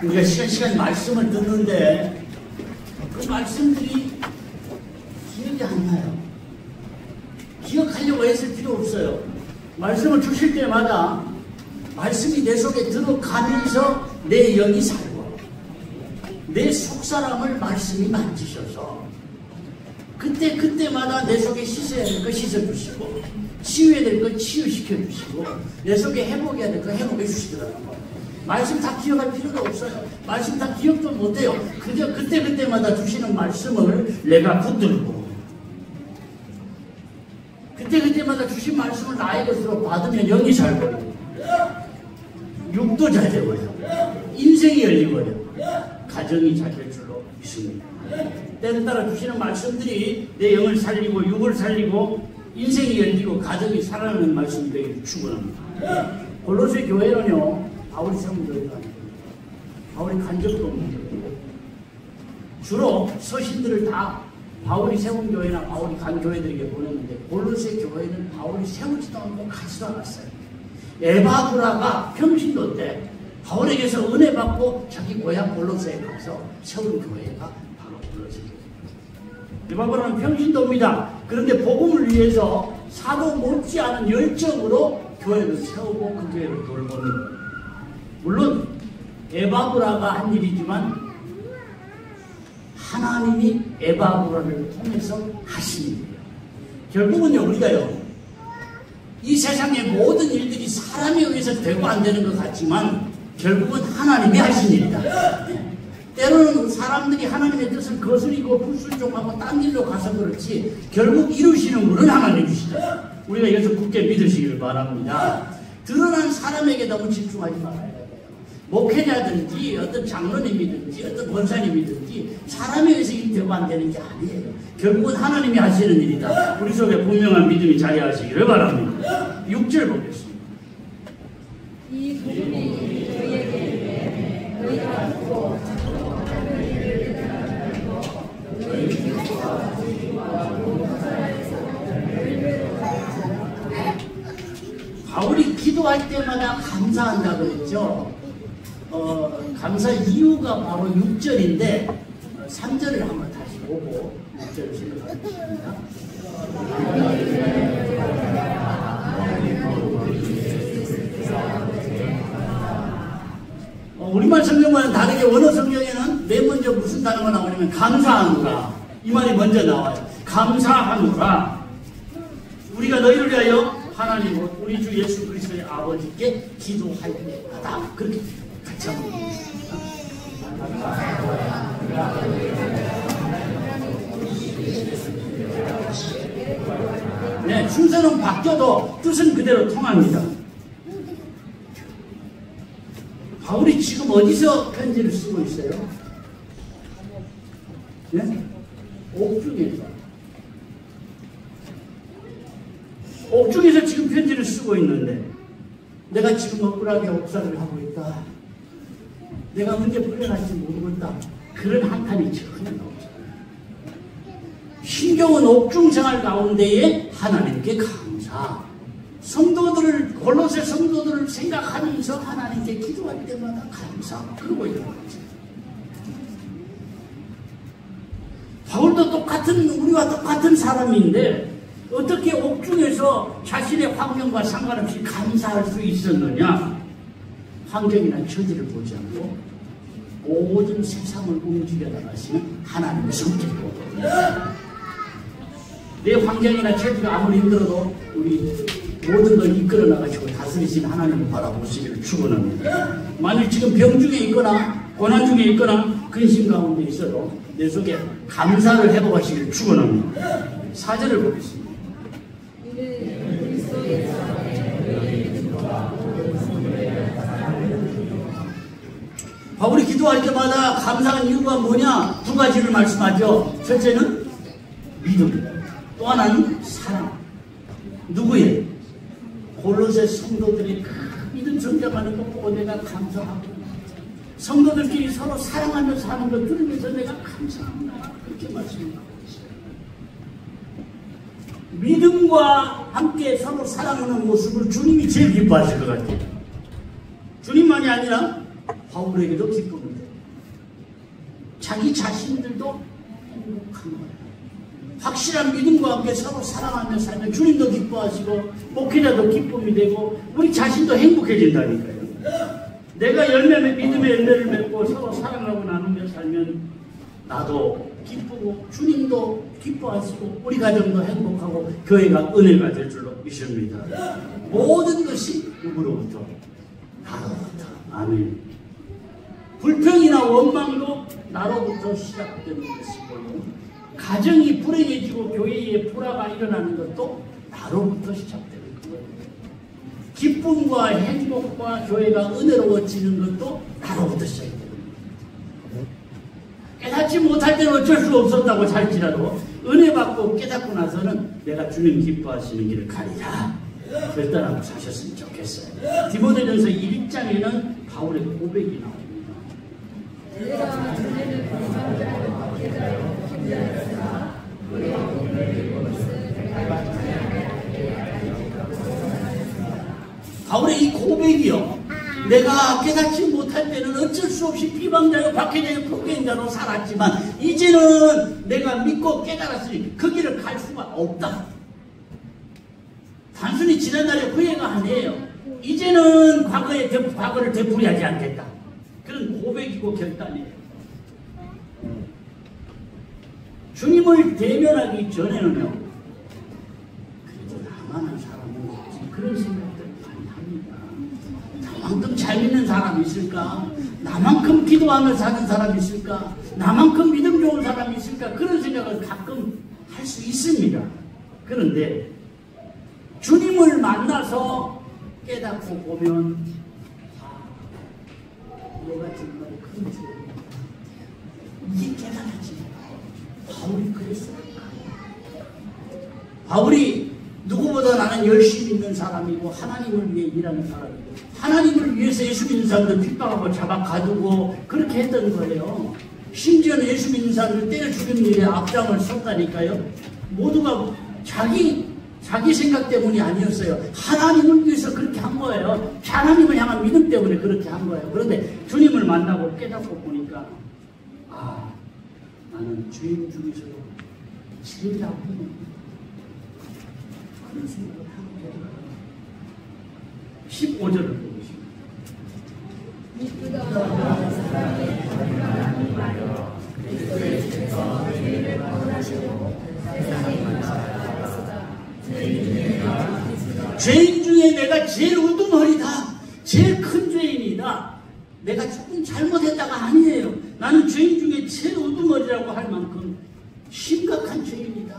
우리가 시간 말씀을 듣는데 그 말씀들이 기억이 안 나요. 기억하려고 했을 필요 없어요. 말씀을 주실 때마다 말씀이 내 속에 들어가면서 내 영이 살고 내 속사람을 말씀이 만지셔서 그때마다 내 속에 씻어야 될 거 씻어주시고 치유해야 될 거 치유시켜주시고 내 속에 회복해야 될 거 회복해 주시더라고요. 말씀 다 기억할 필요도 없어요. 말씀 다 기억도 못해요. 그저 그때마다 주시는 말씀을 내가 붙들고 그때마다 주신 말씀을 나의 것으로 받으면 영이 살고 육도 잘 되고요. 인생이 열리고요. 가정이 잘 될 줄로 믿습니다. 때에 따라 주시는 말씀들이 내 영을 살리고 육을 살리고 인생이 열리고 가정이 살아나는 말씀이 되기를 축원합니다. 골로새 교회는요. 바울이 세운 교회가 아니에요. 바울이 간 적도 없는 교회예요. 주로 서신들을 다 바울이 세운 교회나 바울이 간 교회들에게 보냈는데 골로새 교회는 바울이 세우지도 않고 가지도 않았어요. 에바브라가 평신도 때 바울에게서 은혜 받고 자기 고향 골로새에 가서 세운 교회가 바로 골로새 교회입니다. 에바브라는 평신도입니다. 그런데 복음을 위해서 사도 못지않은 열정으로 교회를 세우고 그 교회를 돌보는 거예요. 물론 에바브라가 한 일이지만 하나님이 에바브라를 통해서 하신 일이에요. 결국은요, 우리가요, 이 세상의 모든 일들이 사람에 의해서 되고 안 되는 것 같지만 결국은 하나님이 하신 일이다. 때로는 사람들이 하나님의 뜻을 거스리고 불순종하고 딴 일로 가서 그렇지 결국 이루시는 분은 하나님이시다. 우리가 이것을 굳게 믿으시기를 바랍니다. 드러난 사람에게 너무 집중하지 말아야 돼요. 목회자든지 어떤 장로님이든지 어떤 권사님이든지 사람에 의해서 일이 되고 안 되는 게 아니에요. 결국은 하나님이 하시는 일이다. 우리 속에 분명한 믿음이 자리하시기를 바랍니다. 6절 보겠습니다. 이 복음이 저희에게 너희가 듣고 하는 일을 깨달고 너희 기도와 주의와 바울이 기도할 때마다 감사한다 그랬죠. 감사 이유가 바로 6절인데 3절을 한번 다시 보고 6절을 생각하겠습니다. 우리말 성경과는 다르게 원어 성경에는 맨 먼저 무슨 단어가 나오냐면 감사하노라 이 말이 먼저 나와요. 감사하노라. 우리가 너희를 위하여 하나님 우리 주 예수 그리스도의 아버지께 기도할 때마다 그렇게 같이 한번 읽겠습니다. 네, 순서는 바뀌어도 뜻은 그대로 통합니다. 바울이 지금 어디서 편지를 쓰고 있어요? 네? 옥중에서. 옥중에서 지금 편지를 쓰고 있는데 내가 지금 억울하게 옥살이를 하고 있다. 내가 언제 풀려날지 모르겠다. 그런 한탄이 전혀 나오잖아요. 신경은 옥중 생활 가운데에 하나님께 감사. 성도들을 골로새 성도들을 생각하면서 하나님께 기도할 때마다 감사. 그러고 있는 거죠. 바울도 우리와 똑같은 사람인데 어떻게 옥중에서 자신의 환경과 상관없이 감사할 수 있었느냐? 환경이나 처지를 보지 않고 모든 세상을 움직여 나가시는 하나님의 성격이고 내 환경이나 처지가 아무리 힘들어도 우리 모든 걸 이끌어 나가시고 다스리신 하나님을 바라보시기를 축원합니다. 만일 지금 병 중에 있거나 고난 중에 있거나 근심 가운데 있어도 내 속에 감사를 회복하시기를 축원합니다. 4절을 보겠습니다. 바울이 기도할 때마다 감사한 이유가 뭐냐? 두 가지를 말씀하죠. 첫째는 믿음, 또 하나는 사랑. 누구의? 골로새 성도들이 그 믿음 성장하는 거 보고 내가 감사하고 성도들끼리 서로 사랑하며 사는 거 들으면서 내가 감사합니다. 그렇게 말씀하고 있어요. 믿음과 함께 서로 사랑하는 모습을 주님이 제일 기뻐하실 것 같아요. 주님만이 아니라 바울에게도 기쁨이 되고 자기 자신들도 행복한 거예요. 확실한 믿음과 함께 서로 사랑하며 살면 주님도 기뻐하시고 목회자도 기쁨이 되고 우리 자신도 행복해진다니까요. 내가 믿음의 열매를 맺고 서로 사랑하고 나누며 살면 나도 기쁘고 주님도 기뻐하시고 우리 가정도 행복하고 교회가 은혜가 될 줄로 믿습니다. 모든 것이 누구로부터? 나로부터. 아멘. 불평이나 원망도 나로부터 시작되는 것이고 가정이 불행해지고 교회에 불화가 일어나는 것도 나로부터 시작되는 거예요. 기쁨과 행복과 교회가 은혜로워지는 것도 나로부터 시작되는 거예요. 깨닫지 못할 때는 어쩔 수 없었다고 할지라도 은혜 받고 깨닫고 나서는 내가 주님 기뻐하시는 길을 가리라 결단하고 사셨으면 좋겠어요. 디모데전서 1장에는 바울의 고백이 나옵니다. 내가 전에는 불쌍하고 박해자요 힘들었으나 우리 오늘 이것을 바울의 이 고백이요, 내가 깨닫지 못할 때는 어쩔 수 없이 비방자요 박해자요 폭행자로 살았지만 이제는 내가 믿고 깨달았으니 그 길을 갈 수가 없다. 단순히 지난날의 후회가 아니에요. 이제는 과거를 되풀이하지 않겠다. 그런 고백이고 결단이에요. 주님을 대면하기 전에는요, 그래도 나만한 사람은 없지, 그런 생각들 많이 합니다. 나만큼 잘 믿는 사람이 있을까? 나만큼 기도하며 사는 사람이 있을까? 나만큼 믿음 좋은 사람이 있을까? 그런 생각을 가끔 할 수 있습니다. 그런데 주님을 만나서 깨닫고 보면 내가 정말 큰 죄인이다. 이게 깨달아지네. 바울이 그랬어요. 바울이 누구보다 나는 열심히 있는 사람이고 하나님을 위해 일하는 사람이고 하나님을 위해서 예수 믿는 사람들 핍박하고 잡아 가두고 그렇게 했던 거예요. 심지어는 예수 믿는 사람들 때려 죽이는 일에 앞장을 섰다니까요. 모두가 자기 생각 때문이 아니었어요. 하나님을 위해서 그렇게 한 거예요. 하나님을 향한 믿음 때문에 그렇게 한 거예요. 그런데 주님을 만나고 깨닫고 보니까 나는 죄인 중에서도 제일 나쁜 그런 생각을 하게 되더라고요. 15절을 보겠습니다. 믿으다 사람이 하나님 말로 그리스도의 죄에서 죄를 구원하시고 세상에 죄인 중에 내가 제일 우두머리다. 제일 큰 죄인이다. 내가 조금 잘못했다가 아니에요. 나는 죄인 중에 제일 우두머리라고 할 만큼 심각한 죄인이다.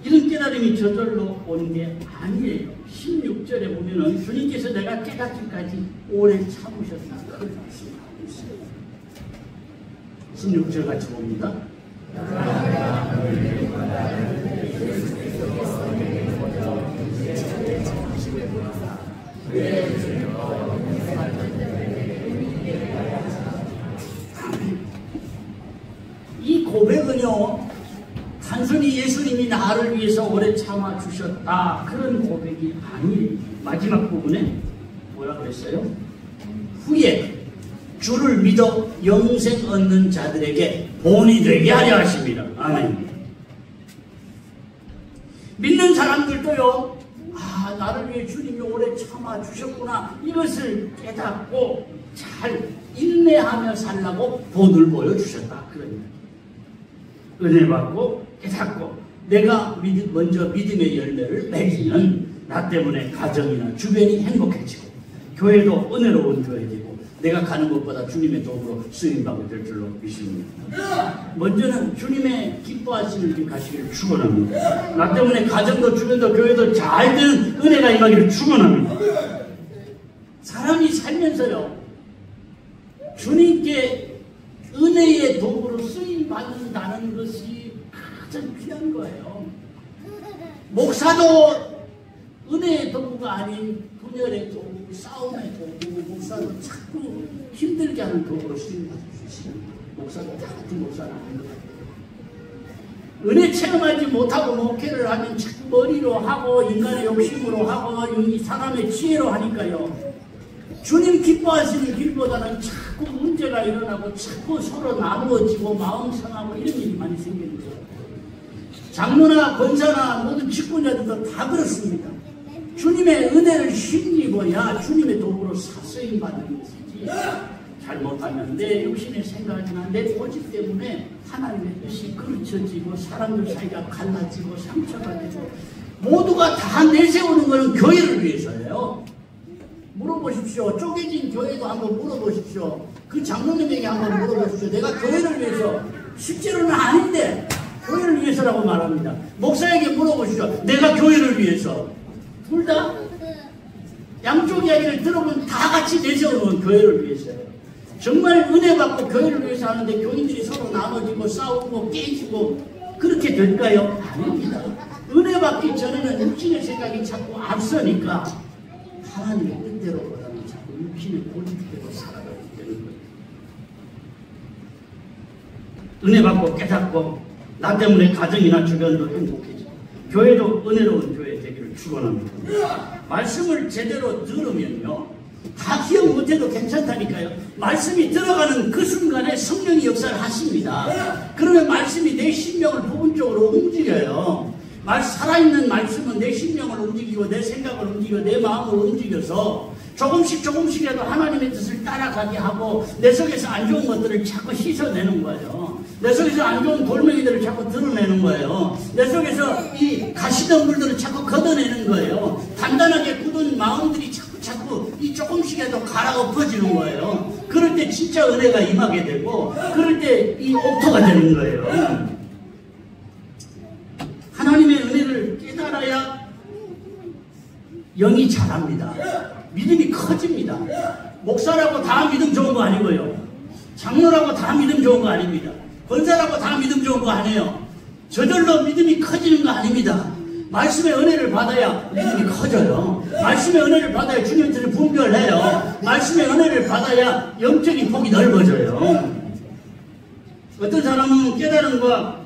이런 깨달음이 저절로 온 게 아니에요. 16절에 보면은 주님께서 내가 깨닫기까지 오래 참으셨다. 그걸 말씀하고 있어요. 16절 같이 봅니다. 이 고백은요, 단순히 예수님이 나를 위해서 오래 참아주셨다 그런 고백이 아니에요. 마지막 부분에 뭐라 그랬어요? 후에 주를 믿어 영생 얻는 자들에게 본이 되게 하려 하십니다. 아멘. 믿는 사람들도요, 나를 위해 주님이 오래 참아주셨구나, 이것을 깨닫고 잘 인내하며 살라고 본을 보여주셨다. 그런 이야기. 은혜 받고 깨닫고 내가 먼저 믿음의 열매를 맺으면 나 때문에 가정이나 주변이 행복해지고 교회도 은혜로운 교회 되고 내가 가는 것보다 주님의 도움으로 쓰임받게 될 줄로 믿습니다. 먼저는 주님의 기뻐하시는 길 가시기를 축원합니다. 나 때문에 가정도 주변도 교회도 잘 되는 은혜가 임하기를 축원합니다. 사람이 살면서요, 주님께 은혜의 도구로 쓰임받는다는 것이 가장 귀한 거예요. 목사도 은혜의 도구가 아닌 분열의 도구, 싸움의 도구, 목사도 자꾸 힘들게 하는 도구로 쓰임받을 수 있습니다. 목사도 다 같은 목사는 아닌 것 같아요. 은혜 체험하지 못하고 목회를 하면 자꾸 머리로 하고 인간의 욕심으로 하고 이 사람의 지혜로 하니까요, 주님 기뻐하시는 길보다는 자꾸 문제가 일어나고 자꾸 서로 나누어지고 마음 상하고 이런 일이 많이 생기는 거예요. 장로나 권사나 모든 직분자들도 다 그렇습니다. 주님의 은혜를 힘입어야 주님의 도구로 사수임 받는 것이지, 잘못하면 내 육신의 생각이나 내 고집 때문에 하나님의 뜻이 그르쳐지고 사람들 사이가 갈라지고 상처가 되고, 모두가 다 내세우는 것은 교회를 위해서예요. 물어보십시오. 쪼개진 교회도 한번 물어보십시오. 그 장로님에게 한번 물어보십시오. 내가 교회를 위해서, 실제로는 아닌데 교회를 위해서라고 말합니다. 목사에게 물어보십시오. 내가 교회를 위해서. 둘 다 양쪽 이야기를 들어보면 다 같이 내세우는 교회를 위해서예요. 정말 은혜 받고 교회를 위해서 하는데 교인들이 서로 나눠지고 싸우고 깨지고 그렇게 될까요? 아닙니다. 은혜 받기 전에는 육신의 생각이 자꾸 앞서니까 하나님의 뜻대로보다는 자꾸 육신의 고집대로 살아가게 되는 거예요. 은혜 받고 깨닫고 나 때문에 가정이나 주변도 행복해지고 교회도 은혜로운 교회 되기를 축원합니다. 말씀을 제대로 들으면요, 다 기억 못해도 괜찮다니까요. 말씀이 들어가는 그 순간에 성령이 역사를 하십니다. 그러면 말씀이 내 심령을 부분적으로 움직여요. 살아있는 말씀은 내 심령을 움직이고 내 생각을 움직이고 내 마음을 움직여서 조금씩이라도 하나님의 뜻을 따라가게 하고 내 속에서 안 좋은 것들을 자꾸 씻어내는 거예요. 내 속에서 안 좋은 돌멩이들을 자꾸 드러내는 거예요. 내 속에서 이 가시덤불들을 자꾸 걷어내는 거예요. 단단하게 굳은 마음들이 자꾸 이 조금씩이라도 갈아 엎어지는 거예요. 그럴 때 진짜 은혜가 임하게 되고, 그럴 때 이 옥토가 되는 거예요. 하나님의 은혜를 깨달아야 영이 자랍니다. 믿음이 커집니다. 목사라고 다 믿음 좋은 거 아니고요. 장로라고 다 믿음 좋은 거 아닙니다. 권사라고 다 믿음 좋은 거 아니에요. 저절로 믿음이 커지는 거 아닙니다. 말씀의 은혜를 받아야 믿음이 커져요. 말씀의 은혜를 받아야 주님 뜻을 분별해요. 말씀의 은혜를 받아야 영적인 폭이 넓어져요. 어떤 사람은 깨달음과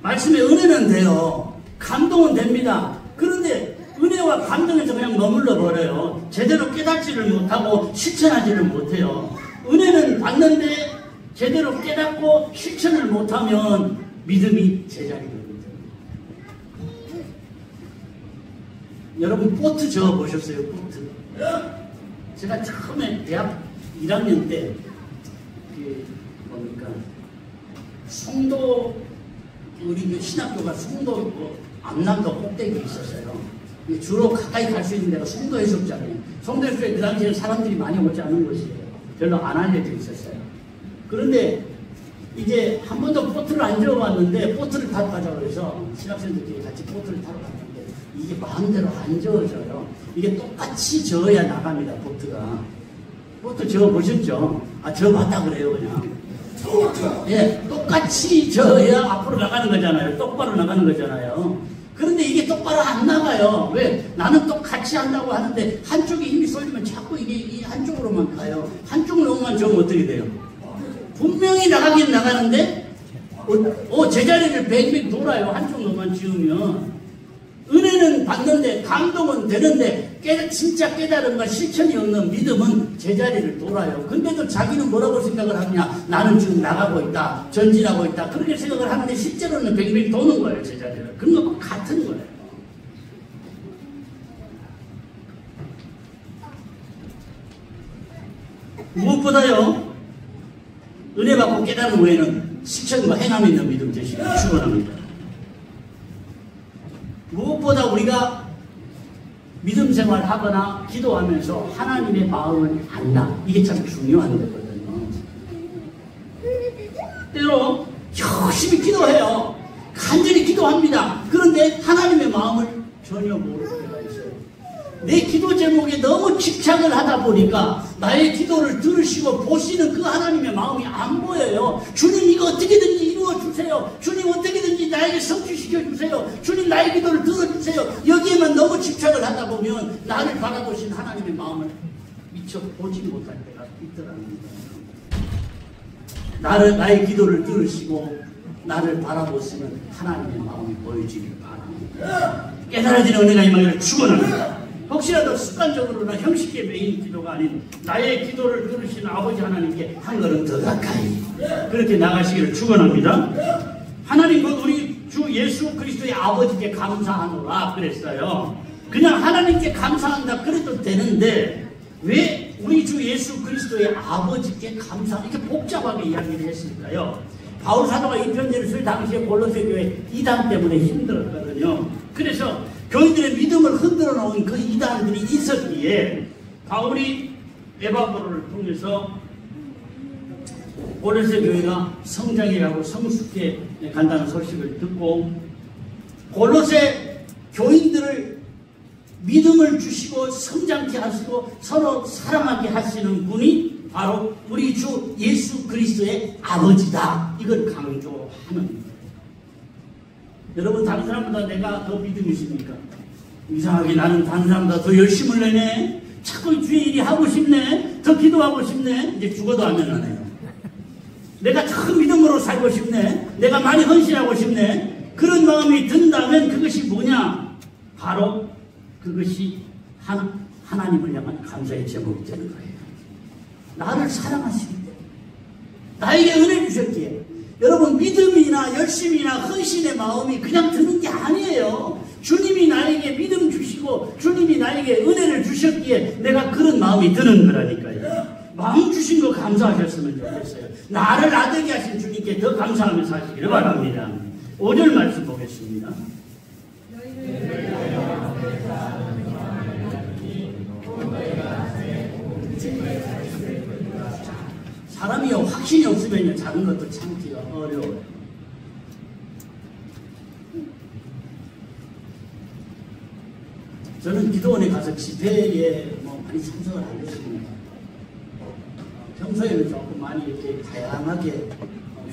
말씀의 은혜는 돼요. 감동은 됩니다. 그런데 은혜와 감동에서 그냥 머물러 버려요. 제대로 깨닫지를 못하고 실천하지를 못해요. 은혜는 받는데 제대로 깨닫고 실천을 못하면 믿음이 제자리입니다. 여러분 보트 저어보셨어요? 보트. 제가 처음에 대학 1학년 때 뭡니까, 송도, 우리 신학교가 송도 암남도 꼭대기에 있었어요. 주로 가까이 갈 수 있는 데가 송도 해수욕장이에요. 송도 해수욕장에 그 당시에는 사람들이 많이 오지 않은 곳이에요. 별로 안 알려져 있었어요. 그런데 이제 한 번도 보트를 안 저어봤는데 보트를 타러 가자고 해서 신학생들끼리 같이 보트를 타러 갔는데 이게 마음대로 안 저어져요. 이게 똑같이 저어야 나갑니다. 보트가. 보트 저어보셨죠? 저어봤다 그래요 그냥. 예, 똑같이 저어야 앞으로 나가는 거잖아요. 똑바로 나가는 거잖아요. 그런데 이게 똑바로 안 나가요. 왜? 나는 똑같이 한다고 하는데 한쪽에 힘이 쏠리면 자꾸 이게 이 한쪽으로만 가요. 한쪽으로만 저으면 어떻게 돼요? 분명히 나가긴 나가는데 제자리를 뱅뱅 돌아요. 한쪽으로만 지으면. 은혜는 받는데 감동은 되는데 진짜 깨달음과 실천이 없는 믿음은 제자리를 돌아요. 근데도 자기는 뭐라고 생각을 하느냐, 나는 지금 나가고 있다, 전진하고 있다, 그렇게 생각을 하는데 실제로는 뱅뱅 도는 거예요. 제자리를. 그런 것과 같은 거예요. 무엇보다요, 은혜 받고 깨달은 후에는 실천과 행함이 있는 믿음 되시길 축원합니다. 무엇보다 우리가 믿음 생활하거나 기도하면서 하나님의 마음을 안다. 이게 참 중요한 거거든요. 때로 열심히 기도해요. 간절히 기도합니다. 그런데 하나님의 마음을 전혀 모를 때가 있어요. 내 기도 제목에 너무 집착을 하다 보니까 나의 기도를 들으시고 보시는 그 하나님의 마음이 안 보여요. 주님 이거 어떻게든지 이루어주세요. 주님 어떻게든지 나에게 성취시켜주세요. 주님 나의 기도를 들어주세요. 여기에만 너무 집착을 하다 보면 나를 바라보신 하나님의 마음을 미처 보지 못할 때가 있더라는 거예요. 나의 기도를 들으시고 나를 바라보시는 하나님의 마음이 보여지길 바랍니다. 깨달아지는 은혜가 임하기를 축원합니다. 혹시라도 습관적으로나 형식의 메인 기도가 아닌 나의 기도를 들으시는 아버지 하나님께 한 걸음 더 가까이 그렇게 나가시기를 축원합니다. 하나님 곧 우리 주 예수 그리스도의 아버지께 감사하노라 그랬어요. 그냥 하나님께 감사한다 그래도 되는데 왜 우리 주 예수 그리스도의 아버지께 이렇게 복잡하게 이야기를 했을까요? 바울 사도가 이 편지를 쓸 당시에 골로새 교회 이단 때문에 힘들었거든요. 그래서 교인들의 믿음을 흔들어 놓은 그 이단들이 있었기에 바울이 에바브로를 통해서 골로새 교회가 성장해가고 성숙해 간다는 소식을 듣고 골로새 교인들을 믿음을 주시고 성장케 하시고 서로 사랑하게 하시는 분이 바로 우리 주 예수 그리스도의 아버지다. 이걸 강조하는 겁니다. 여러분 다른 사람보다 내가 더 믿음이 있습니까? 이상하게 나는 다른 사람보다 더 열심을 내네. 자꾸 주의 일이 하고 싶네. 더 기도하고 싶네. 이제 죽어도 하면 안 해요. 내가 참 믿음으로 살고 싶네. 내가 많이 헌신하고 싶네. 그런 마음이 든다면 그것이 뭐냐? 바로 그것이 하나님을 향한 감사의 제목이 되는 거예요. 나를 사랑하시기 때문에 나에게 은혜 주셨기에 여러분 믿음이나 열심이나 헌신의 마음이 그냥 드는 게 아니에요. 주님이 나에게 믿음 주시고 주님이 나에게 은혜를 주셨기에 내가 그런 마음이 드는 거라니까요. 마음 주신 거 감사하셨으면 좋겠어요. 나를 아들게 하신 주님께 더 감사하며 사시기를 바랍니다. 5절 말씀 보겠습니다. 사람이 확신이 없으면 작은 것도 참기가 어려워요. 저는 기도원에 가서 집회에 많이 참석을 하겠습니다. 평소에는 조금 많이 이렇게 다양하게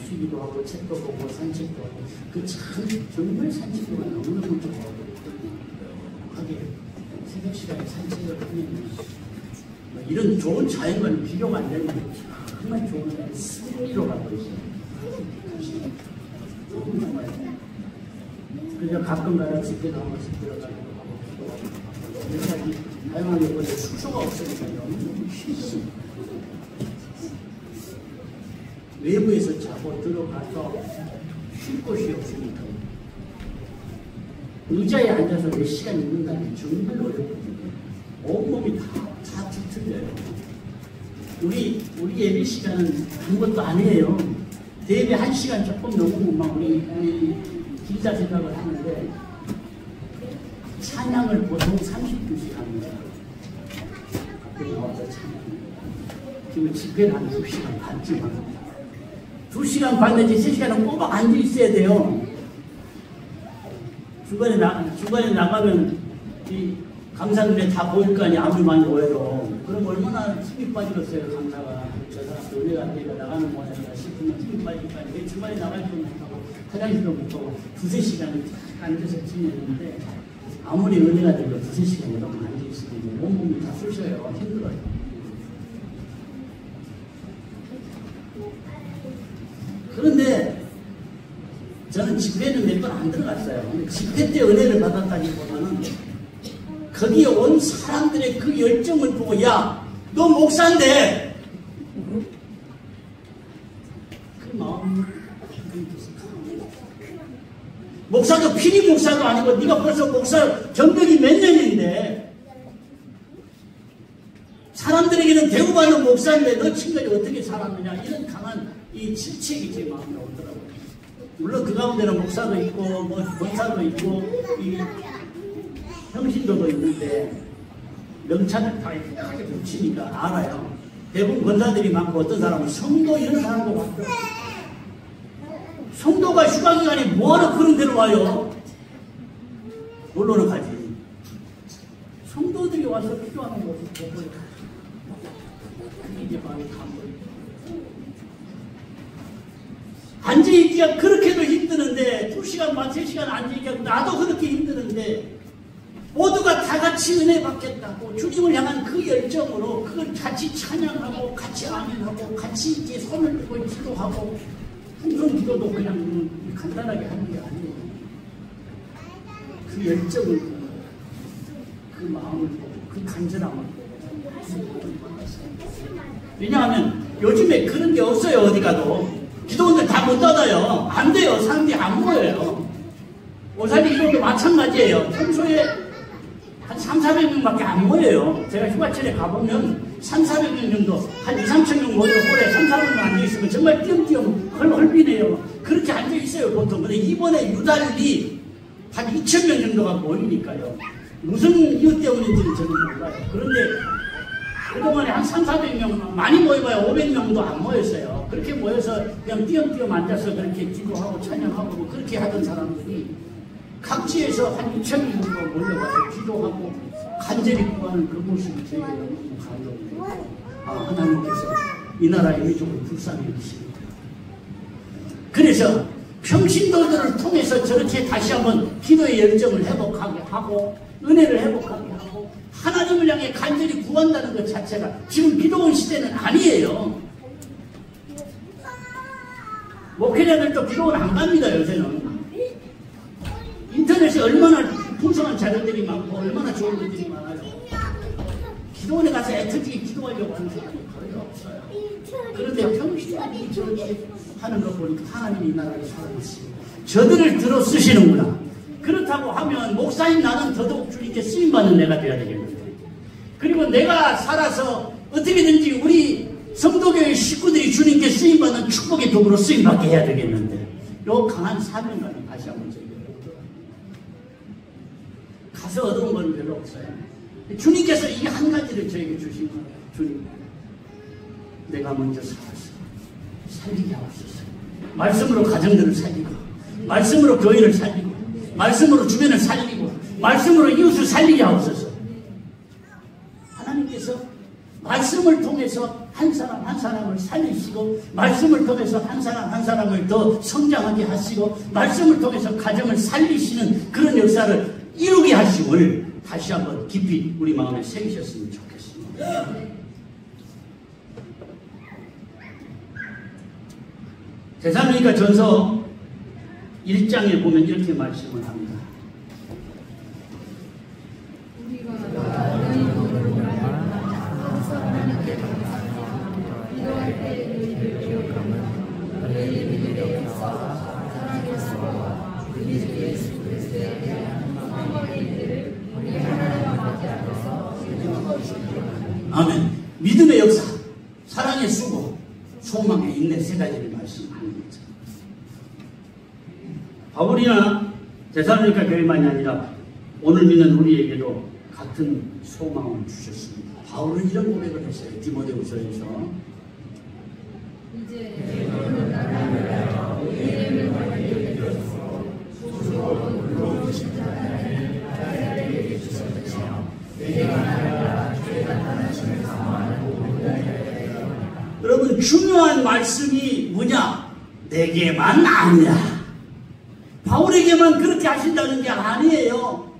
쉬기도 하고 책도 보고 산책도 하고 그 참 정말 산책도가 너무너무 좋아하고 하게 새벽 시간에 산책을 하면 이런 좋은 자연과는 비교가 안 되는 정말 좋은 승리로 가고 있어요. 정말. 그래서 가끔 가다 집회도 한 번씩 들어가기도 하고 그래서 다양하게 보는데 숙소가 없으니까 너무 힘들어요. 외부에서 자고 들어가서 쉴 곳이 없으니까 의자에 앉아서 몇 시간 있는다는 게 정말 어렵거든요. 온몸이 다 뒤틀려요. 우리 예배 시간은 아무것도 아니에요. 대배 1시간 조금 넘으면 막 우리 길다 생각을 하는데 찬양을 보통 30분씩 합니다. 그리고 나와서 찬양. 지금 집회는 한 2시간 반쯤 2시간 반 내지 3시간은 꼬박 앉아 있어야 돼요. 중간에 나가면 이 강사들에 다 보일 거 아니야. 아무리 많이 보여도. 그럼 얼마나 힘이 빠지겠어요. 강사가. 저 사람 은혜가 안 되니까 나가는 모양이다 싶으면 힘이 빠지니까 중간에 나갈 때 못하고 화장실도 못하고 2~3시간을 앉아서 지내는데 아무리 은혜가 되고 2~3시간 이렇게 앉아 있으면 온몸이 다 쑤셔요. 힘들어요. 그런데 저는 집회는 몇 번 안 들어갔어요. 집회 때 은혜를 받았다기보다는 거기에 온 사람들의 그 열정을 보고 야, 너 목사인데 그 마음이 목사도 피리 목사도 아니고 네가 벌써 목사 경력이 몇 년인데 사람들에게는 대우받는 목사인데 너 친구들이 어떻게 살았느냐 이런 강한 이 질책이 제 마음에 오더라고요. 물론 그 가운데는 목사도 있고 권사도 있고 이 형신도도 있는데 명찰을 다 이렇게 크게 붙이니까 알아요. 대부분 권사들이 많고 어떤 사람은 성도 이런 사람도 많더라고요. 성도가 휴가기간에 뭐하러 그런 데로 와요? 놀러는 가지. 성도들이 와서 기도하는 것을 보고 그게 이제 마음이 감동이에요. 앉아있기가 그렇게도 힘드는데 2시간 반 3시간 앉아있기가 나도 그렇게 힘드는데 모두가 다 같이 은혜 받겠다고 주님을 향한 그 열정으로 그걸 같이 찬양하고 같이 아멘하고 같이 이렇게 손을 들고 기도하고 풍성 기도도 그냥 간단하게 하는 게 아니에요. 그 열정을 그 마음을 보고 그 간절함을. 왜냐하면 요즘에 그런 게 없어요. 어디 가도. 기도원들 다 못 닫아요. 안 돼요. 사람들이 안 모여요. 오사리 기도원도 마찬가지예요. 평소에 한 3,400명밖에 안 모여요. 제가 휴가철에 가보면 3,400명 정도, 한 2,000~3,000명 모여 홀에 3,400명 앉아있으면 정말 띄엄띄엄 헐비네요. 그렇게 앉아있어요, 보통. 근데 이번에 유달리 한 2,000명 정도가 모이니까요. 무슨 이유 때문인지는 저는 몰라요. 그런데 그동안에 한 3,400명, 많이 모여봐야 500명도 안 모였어요. 그렇게 모여서 그냥 띄엄띄엄 앉아서 그렇게 기도하고 찬양하고 뭐 그렇게 하던 사람들이 각지에서 한 2,000명 정도 몰려가서 기도하고 간절히 구하는 그 모습이 저에게 너무 감동이에요. 하나님께서 이 나라의 민족을 불쌍히 여기십니다. 그래서 평신도들을 통해서 저렇게 다시 한번 기도의 열정을 회복하게 하고 은혜를 회복하게 하고 하나님을 향해 간절히 구한다는 것 자체가 지금 기도원 시대는 아니에요. 목회자들도 기도원 안 갑니다. 요새는. 인터넷에 얼마나 풍성한 자료들이 많고 얼마나 좋은 것들이 많아요. 기도원에 가서 애터지게 기도하려고 하는 사람이 거의 없어요. 그런데 평신도들이 저렇게 하는 거 보니까 하나님이 이 나라를 살아계십니다. 저들을 들어 쓰시는구나. 그렇다고 하면 목사님 나는 더더욱 주님께 쓰임받는 내가 되어야 되겠는데, 그리고 내가 살아서 어떻게든지 우리 성도교회 식구들이 주님께 쓰임받는 축복의 도구로 쓰임받게 해야 되겠는데, 요 강한 사명감이 다시 한번 저에게 가서 얻은 건 별로 없어요. 주님께서 이 한 가지를 저에게 주신 거예요. 주님, 내가 먼저 살았어. 살리게 하옵소서. 말씀으로 가정들을 살리고, 말씀으로 교회를 살리고, 말씀으로 주변을 살리고, 말씀으로 이웃을 살리게 하옵소서. 하나님께서 말씀을 통해서 한 사람 한 사람을 살리시고, 말씀을 통해서 한 사람 한 사람을 더 성장하게 하시고, 말씀을 통해서 가정을 살리시는 그런 역사를 이루게 하심을 다시 한번 깊이 우리 마음에 새기셨으면 좋겠습니다. 데살로니가 전서 1장에 보면 이렇게 말씀을 합니다. 아멘. 믿음의 역사, 사랑의 수고, 소망의 인내, 세 가지를 말씀하는 거죠. 바울이나 데살로니가 교회만이 아니라 오늘 믿는 우리에게도 같은 소망을 주셨습니다. 바울은 이런 고백을 했어요. 디모데후서에서 여러분, 중요한 말씀이 뭐냐? 내게만 아니야. 바울에게만 그렇게 하신다는 게 아니에요.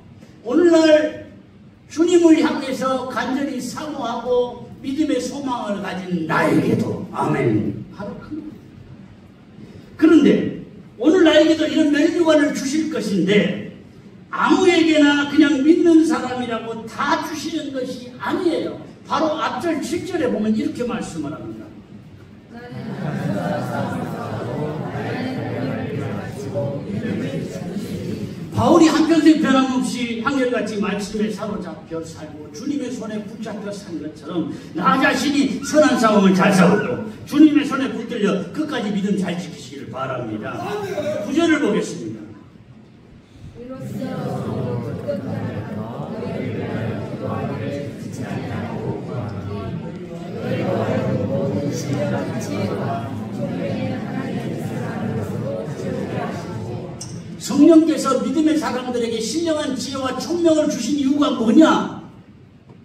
오늘날 주님을 향해서 간절히 사모하고 믿음의 소망을 가진 나에게도, 아멘, 바로 그. 그런데 오늘 나에게도 이런 멸류관을 주실 것인데, 아무에게나 그냥 믿는 사람이라고 다 주시는 것이 아니에요. 바로 앞절 7절에 보면 이렇게 말씀을 합니다. 바울이 한평생 변함없이 한결같이 말씀에 사로잡혀 살고 주님의 손에 붙잡혀 산 것처럼 나 자신이 선한 싸움을 잘 싸웠고 주님의 손에 붙들려 끝까지 믿음 잘 지키시기를 바랍니다. 9절을 보겠습니다. 성령께서 믿음의 사람들에게 신령한 지혜와 총명을 주신 이유가 뭐냐?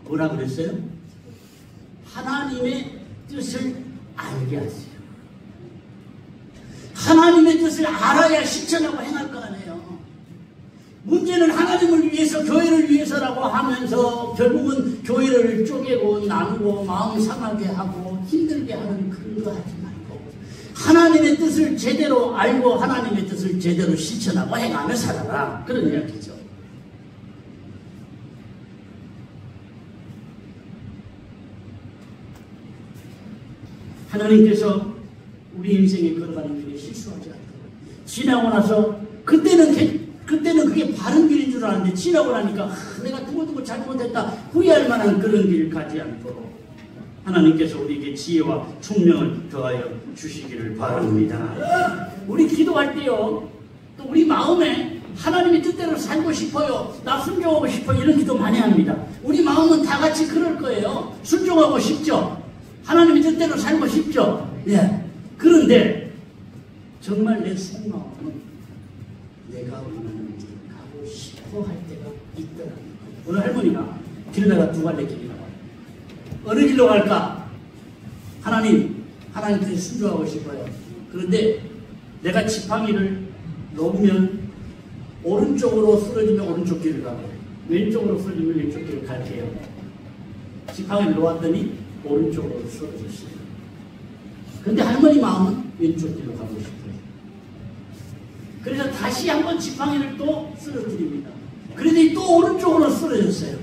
뭐라 그랬어요? 하나님의 뜻을 알게 하세요. 하나님의 뜻을 알아야 실천하고 행할 거 아니에요. 문제는 하나님을 위해서, 교회를 위해서라고 하면서 결국은 교회를 쪼개고 나누고 마음 상하게 하고 힘들게 하는 그런 거 하지 말고 하나님의 뜻을 제대로 알고 하나님의 뜻을 제대로 실천하고 행하며 살아라. 그런 이야기죠. 하나님께서 우리 인생에 걸어가는 길에 실수하지 않도록 지나고 나서 그때는 그게 바른 길인 줄 알았는데 지나고 나니까 내가 두고두고 잘못했다 후회할 만한 그런 길을 가지 않도록 하나님께서 우리에게 지혜와 총명을 더하여 주시기를 바랍니다. 우리 기도할 때요, 또 우리 마음에 하나님의 뜻대로 살고 싶어요, 나 순종하고 싶어요, 이런 기도 많이 합니다. 우리 마음은 다 같이 그럴 거예요. 순종하고 싶죠? 하나님의 뜻대로 살고 싶죠? 예. 그런데 정말 내 속마음은 내가 원하는 길 가고 싶어 할 때가 있더라고요. 오늘 할머니가 길다가 두 갈래 길이 나와요. 어느 길로 갈까? 하나님께 순종하고 싶어요. 그런데 내가 지팡이를 놓으면 오른쪽으로 쓰러지면 오른쪽 길을 가고 왼쪽으로 쓰러지면 왼쪽 길을 갈게요. 지팡이를 놓았더니 오른쪽으로 쓰러졌어요. 근데 할머니 마음은 왼쪽 길로 가고 싶어요. 그래서 다시 한번 지팡이를 또 쓰러뜨립니다. 그러더니 또 오른쪽으로 쓰러졌어요.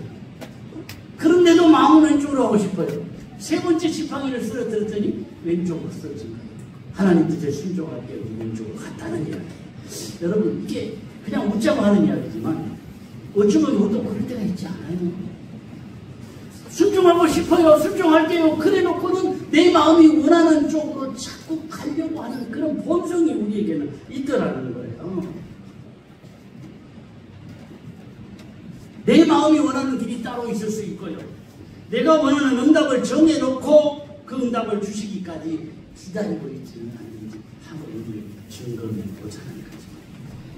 그런데도 마음은 왼쪽으로 가고 싶어요. 세 번째 지팡이를 쓰러뜨렸더니 왼쪽으로 쓰러진 거예요. 하나님 뜻에 순종할 때 왼쪽으로 갔다는 이야기예요. 여러분, 이게 그냥 웃자고 하는 이야기지만 어쩌면 우리도 그럴 때가 있지 않아요? 순종하고 싶어요, 순종할게요, 그래놓고는 내 마음이 원하는 쪽으로 자꾸 가려고 하는 그런 본성이 우리에게는 있더라는 거예요. 내 마음이 원하는 길이 따로 있을 수 있고요, 내가 원하는 응답을 정해놓고 그 응답을 주시기까지 기다리고 있지는 않는지 하고 우리 증거를 보자는 거죠.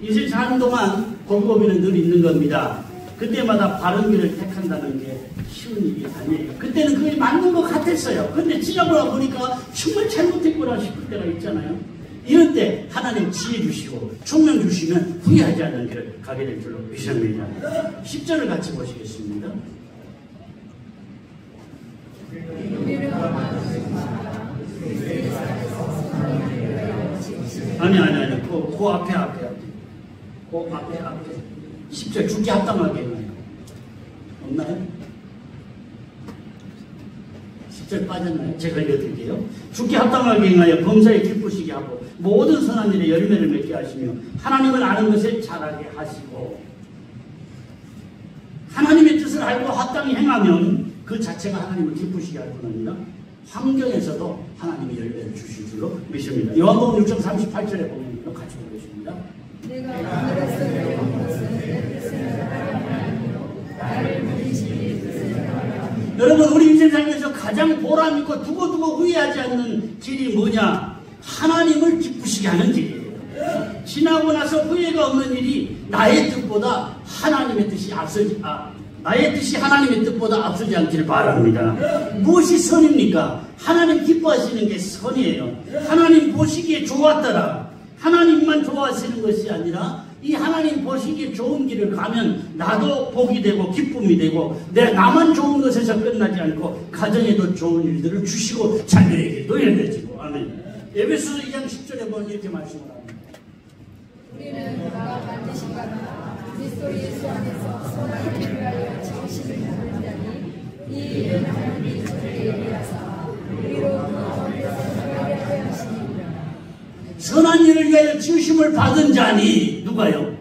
인생 사는 동안 곰곰이는 늘 있는 겁니다. 그때마다 바른 길을 택한다는 게 쉬운 일이 아니에요. 그때는 그게 맞는 것 같았어요. 근데 지나고 보니까 정말 잘못했구나 싶을 때가 있잖아요. 이럴 때 하나님 지혜 주시고 총명 주시면 후회하지 않는 길을 가게 될 줄로 믿습니다. 10절을 같이 보시겠습니다. 아니. 그 앞에. 그 앞에. 10절 죽기 합당하게 해요. 없나요? 10절 빠졌나요? 제가 읽어드릴게요. 죽기 합당하게 행하여 범사에 기쁘시게 하고 모든 선한 일에 열매를 맺게 하시며 하나님을 아는 것에 자라게 하시고, 하나님의 뜻을 알고 합당히 행하면 그 자체가 하나님을 기쁘시게 할 뿐 아니라 환경에서도 하나님이 열매를 주실 줄로 믿습니다. 요한복음 6장 38절에 보면 같이 보겠습니다. 내가 하늘에서 내려온 것은 내 뜻을 따르는 아니요 나를 보내신 뜻을 따르라. 여러분, 우리 인생 살면서 가장 보람 있고 두고두고 후회하지 않는 길이 뭐냐? 하나님을 기쁘시게 하는 길이에요. 지나고 나서 후회가 없는 일이 나의 뜻보다 하나님의 뜻이 나의 뜻이 하나님의 뜻보다 앞서지 않기를 바랍니다. 무엇이 선입니까? 하나님 기뻐하시는 게 선이에요. 하나님 보시기에 좋았더라. 하나님만 좋아하시는 것이 아니라 이 하나님 보시기에 좋은 길을 가면 나도 복이 되고 기쁨이 되고 나만 좋은 것에서 끝나지 않고 가정에도 좋은 일들을 주시고 자녀에게도 열려지고. 아멘. 에베소서 2장 10절에 보면 이렇게 말씀을 합니다. 우리는 그가 반드시 가나 그리스도 예수 안에서 선한 일을 위하여 지으심을 받는다니 이 일은 하나님이 저에게 예비하사 우리로 그 가운데서 행하게 하려 하시니라. 선한 일을 위하여 지으심을 받은 자니 누가요?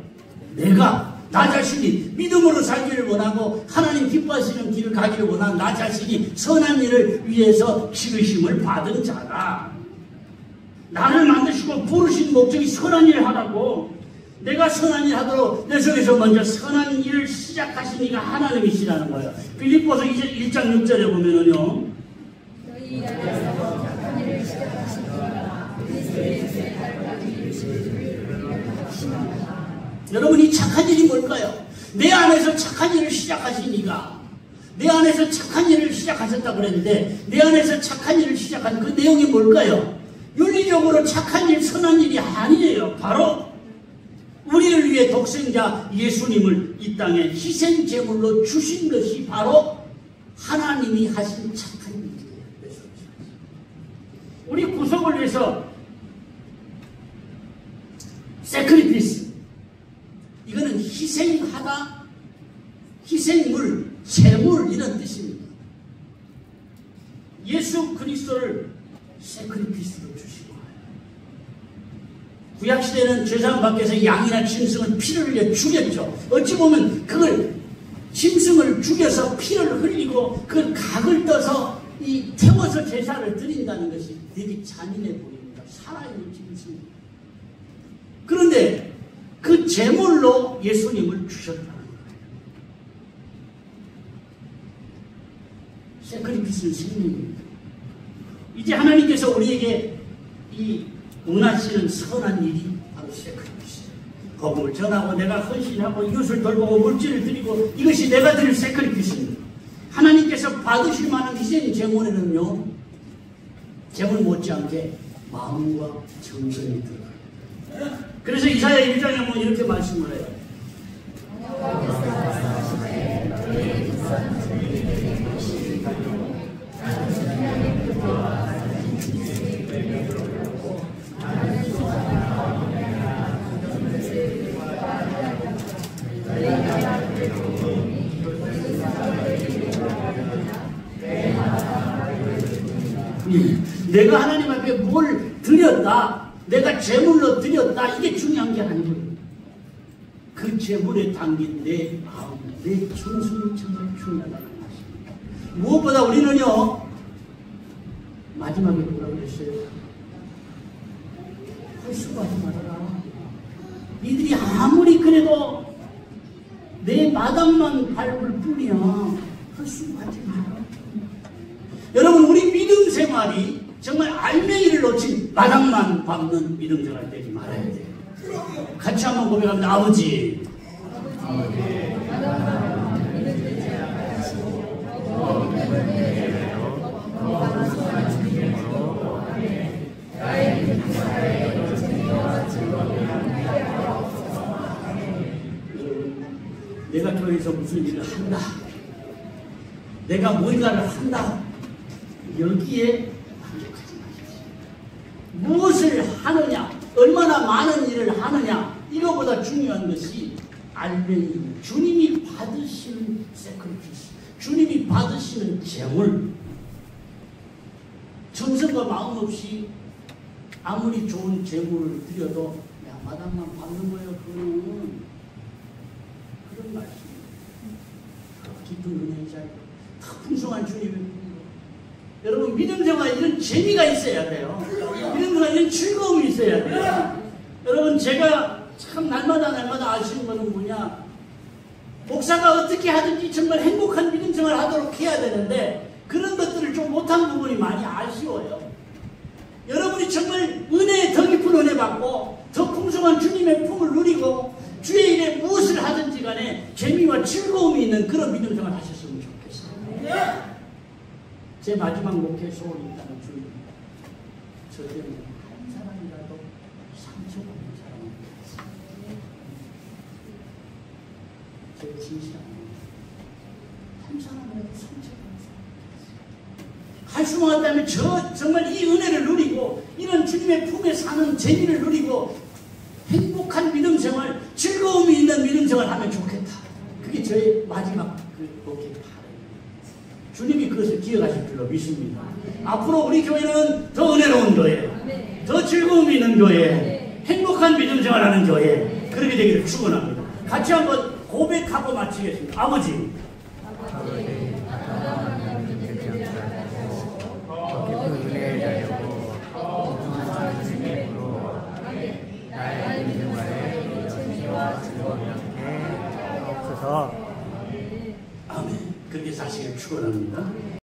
내가, 나 자신이 믿음으로 살기를 원하고 하나님 기뻐하시는 길을 가기를 원하는 나 자신이 선한 일을 위해서 지으심을 받은 자다. 나를 만드시고 부르신 목적이 선한 일을 하라고. 내가 선한 일 하도록 내 속에서 먼저 선한 일을 시작하신 이가 하나님이시라는 거예요. 빌립보서 1장 6절에 보면은요, 너희 안에서 착한 일을 시작하신 이가 그리스도 예수의 날까지 이루실 줄을 확신합니다. 여러분, 이 착한 일이 뭘까요? 내 안에서 착한 일을 시작하신 이가, 내 안에서 착한 일을 시작하셨다 그랬는데 내 안에서 착한 일을 시작한 그 내용이 뭘까요? 윤리적으로 착한 일, 선한 일이 아니에요. 바로 우리를 위해 독생자 예수님을 이 땅에 희생 제물로 주신 것이 바로 하나님이 하신 착한 일이에요. 우리 구속을 위해서 세크리피스, 이거는 희생하다, 희생물, 제물 이런 뜻입니다. 예수 그리스도를 세크리피스로 주시고, 구약시대는 제사장 밖에서 양이나 짐승을 피를 흘려 죽였죠. 어찌 보면 그걸 짐승을 죽여서 피를 흘리고 그 각을 떠서 태워서 제사를 드린다는 것이 되게 잔인해 보입니다. 살아있는 짐승. 그런데 그 제물로 예수님을 주셨다는 거예요. 세크리피스는 생명입니다. 이제 하나님께서 우리에게 이 응하시는 선한 일이 바로 세크리피스. 복음을 전하고 내가 헌신하고 이웃을 돌보고 물질을 드리고 이것이 내가 드릴 세크리피스입니다. 하나님께서 받으실 만한 희생 제물에는요, 제물 못지않게 마음과 정성이 들어가요. 그래서 이사야 1장에 보면 이렇게 말씀을 해요. 내가 하나님 앞에 뭘 드렸다, 내가 제물로 드렸다, 이게 중요한 게 아니고요. 그 제물에 담긴 내 마음, 내 정성이 정말 중요하다는 말씀입니다. 무엇보다 우리는요, 마지막에 뭐라고 그랬어요? 헛수고하지 말아라. 니들이 아무리 그래도 내 마당만 밟을 뿐이야. 헛수고하지 마라. 여러분, 우리 믿음 생활이 정말 알맹이를 놓친 마당만 밟는 믿음 생활 되지 말아야 돼요. 같이 한번 고백합니다. 아버지, 내가 교회에서 무슨 일을 한다, 내가 뭔가를 한다, 여기에 만족하지 마십시오. 무엇을 하느냐, 얼마나 많은 일을 하느냐, 이거보다 중요한 것이 알맹이, 주님이 받으시는 세크리피스, 주님이 받으시는 제물. 정성과 마음 없이 아무리 좋은 제물을 드려도 야, 마당만 받는 거예요. 그거는 그런 말씀입니다. 깊은 은혜의 자유, 더 풍성한 주님의 품으로. 여러분, 믿음 생활 이런 재미가 있어야 돼요. 믿음 생활 이런 즐거움이 있어야 돼요. 여러분, 제가 참 날마다 아시는 것은 뭐냐, 목사가 어떻게 하든지 정말 행복한 믿음 생활을 하도록 해야 되는데 그런 것들을 좀 못한 부분이 많이 아쉬워요. 여러분이 정말 은혜에 더 깊은 은혜 받고 더 풍성한 주님의 품을 누리고 주의 일에 무엇을 하든지 간에 재미와 즐거움이 있는 그런 믿음 생활을 하셨으면 좋겠어요. 제 마지막 목회 소원이 있다는 주입니다. 저 때문에 한 사람이라도 상처받는 사람은 제 진실합니다. 한 사람이라도 상처받는 사람. 할 수만 한다면 정말 이 은혜를 누리고 이런 주님의 품에 사는 재미를 누리고 행복한 믿음 생활, 즐거움이 있는 믿음 생활 하면 좋겠다. 그게 저의 마지막 목회 바람입니다. 주님이 그것을 기억하실 줄로 믿습니다. 앞으로 우리 교회는 더 은혜로운 교회, 더 즐거움이 있는 교회, 행복한 믿음 생활하는 교회, 그렇게 되기를 축원합니다. 같이 한번 고백하고 마치겠습니다. 아버지, 아멘. 그렇게 사시기를 축원합니다.